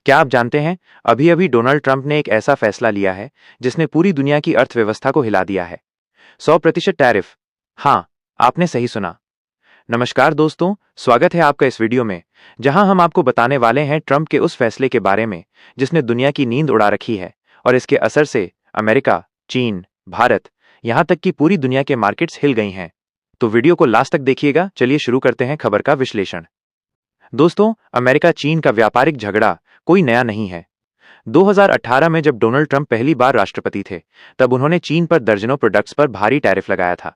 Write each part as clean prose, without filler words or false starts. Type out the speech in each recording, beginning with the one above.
क्या आप जानते हैं, अभी अभी डोनाल्ड ट्रंप ने एक ऐसा फैसला लिया है जिसने पूरी दुनिया की अर्थव्यवस्था को हिला दिया है। 100% टैरिफ। हाँ, आपने सही सुना। नमस्कार दोस्तों, स्वागत है आपका इस वीडियो में, जहां हम आपको बताने वाले हैं ट्रंप के उस फैसले के बारे में जिसने दुनिया की नींद उड़ा रखी है और इसके असर से अमेरिका, चीन, भारत, यहां तक कि पूरी दुनिया के मार्केट्स हिल गई हैं। तो वीडियो को लास्ट तक देखिएगा। चलिए शुरू करते हैं खबर का विश्लेषण। दोस्तों, अमेरिका चीन का व्यापारिक झगड़ा कोई नया नहीं है। 2018 में जब डोनाल्ड ट्रंप पहली बार राष्ट्रपति थे, तब उन्होंने चीन पर दर्जनों प्रोडक्ट्स पर भारी टैरिफ लगाया था।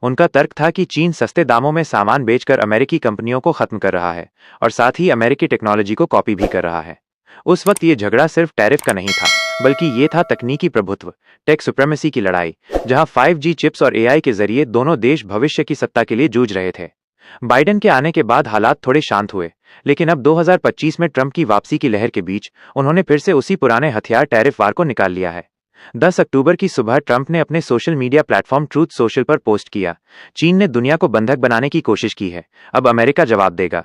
उनका तर्क था कि चीन सस्ते दामों में सामान बेचकर अमेरिकी कंपनियों को खत्म कर रहा है और साथ ही अमेरिकी टेक्नोलॉजी को कॉपी भी कर रहा है। उस वक्त ये झगड़ा सिर्फ टैरिफ का नहीं था, बल्कि ये था तकनीकी प्रभुत्व, टेक सुप्रीमेसी की लड़ाई, जहां 5G चिप्स और AI के जरिए दोनों देश भविष्य की सत्ता के लिए जूझ रहे थे। बाइडेन के आने के बाद हालात थोड़े शांत हुए, लेकिन अब 2025 में ट्रंप की वापसी की लहर के बीच उन्होंने फिर से उसी पुराने हथियार टैरिफ वार को निकाल लिया है। 10 अक्टूबर की सुबह ट्रंप ने अपने social media platform truth social पर पोस्ट किया, चीन ने दुनिया को बंधक बनाने की कोशिश की है, अब अमेरिका जवाब देगा।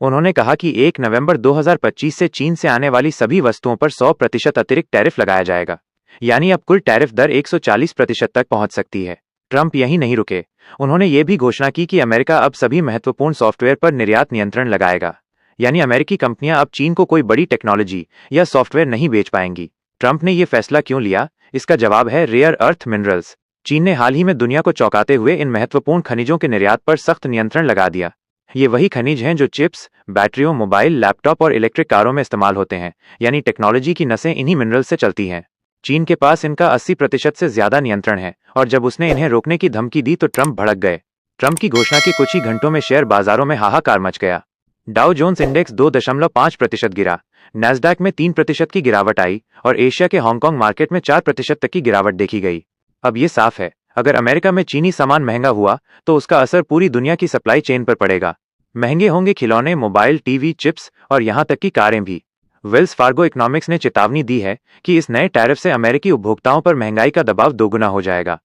उन्होंने कहा कि 1 नवंबर 2025 से चीन से आने वाली सभी वस्तुओं पर 100% अतिरिक्त टैरिफ लगाया जाएगा, यानी अब कुल टैरिफ दर 140% तक पहुंच सकती है। ट्रंप यहीं नहीं रुके, उन्होंने ये भी घोषणा की कि अमेरिका अब सभी महत्वपूर्ण सॉफ्टवेयर पर निर्यात नियंत्रण लगाएगा, यानी अमेरिकी कंपनियां अब चीन को कोई बड़ी टेक्नोलॉजी या सॉफ्टवेयर नहीं बेच पाएंगी। ट्रंप ने यह फैसला क्यों लिया? इसका जवाब है रेयर अर्थ मिनरल्स। चीन ने हाल ही में दुनिया को चौंकाते हुए इन महत्वपूर्ण खनिजों के निर्यात पर सख्त नियंत्रण लगा दिया। ये वही खनिज हैं जो चिप्स, बैटरियों, मोबाइल, लैपटॉप और इलेक्ट्रिक कारों में इस्तेमाल होते हैं, यानी टेक्नोलॉजी की नसें इन्हीं मिनरल्स से चलती हैं। चीन के पास इनका 80% से ज्यादा नियंत्रण है और जब उसने इन्हें रोकने की धमकी दी तो ट्रंप भड़क गए। ट्रंप की घोषणा के कुछ ही घंटों में शेयर बाजारों में हाहाकार मच गया। डाउ जोन्स इंडेक्स 2.5% गिरा, नैस्डैक में 3% की गिरावट आई और एशिया के हांगकांग मार्केट में 4% तक की गिरावट देखी गई। अब ये साफ है, अगर अमेरिका में चीनी सामान महंगा हुआ तो उसका असर पूरी दुनिया की सप्लाई चेन पर पड़ेगा। महंगे होंगे खिलौने, मोबाइल, टीवी, चिप्स और यहां तक कि कारें भी। वेल्स फार्गो इकोनॉमिक्स ने चेतावनी दी है कि इस नए टैरिफ से अमेरिकी उपभोक्ताओं पर महंगाई का दबाव दोगुना हो जाएगा।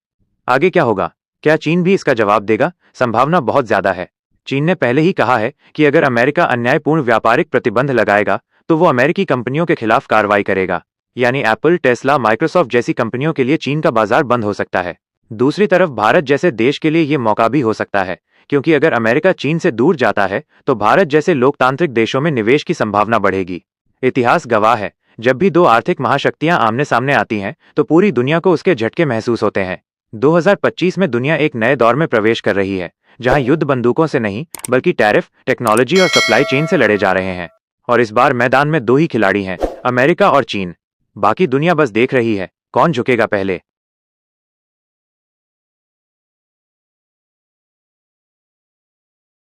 आगे क्या होगा? क्या चीन भी इसका जवाब देगा? संभावना बहुत ज्यादा है। चीन ने पहले ही कहा है कि अगर अमेरिका अन्यायपूर्ण व्यापारिक प्रतिबंध लगाएगा तो वो अमेरिकी कंपनियों के खिलाफ कार्रवाई करेगा, यानी एप्पल, टेस्ला, माइक्रोसॉफ्ट जैसी कंपनियों के लिए चीन का बाजार बंद हो सकता है। दूसरी तरफ भारत जैसे देश के लिए ये मौका भी हो सकता है, क्योंकि अगर अमेरिका चीन से दूर जाता है तो भारत जैसे लोकतांत्रिक देशों में निवेश की संभावना बढ़ेगी। इतिहास गवाह है, जब भी दो आर्थिक महाशक्तियां आमने सामने आती हैं तो पूरी दुनिया को उसके झटके महसूस होते हैं। 2025 में दुनिया एक नए दौर में प्रवेश कर रही है, जहां युद्ध बंदूकों से नहीं बल्कि टैरिफ, टेक्नोलॉजी और सप्लाई चेन से लड़े जा रहे हैं। और इस बार मैदान में दो ही खिलाड़ी हैं, अमेरिका और चीन। बाकी दुनिया बस देख रही है, कौन झुकेगा पहले।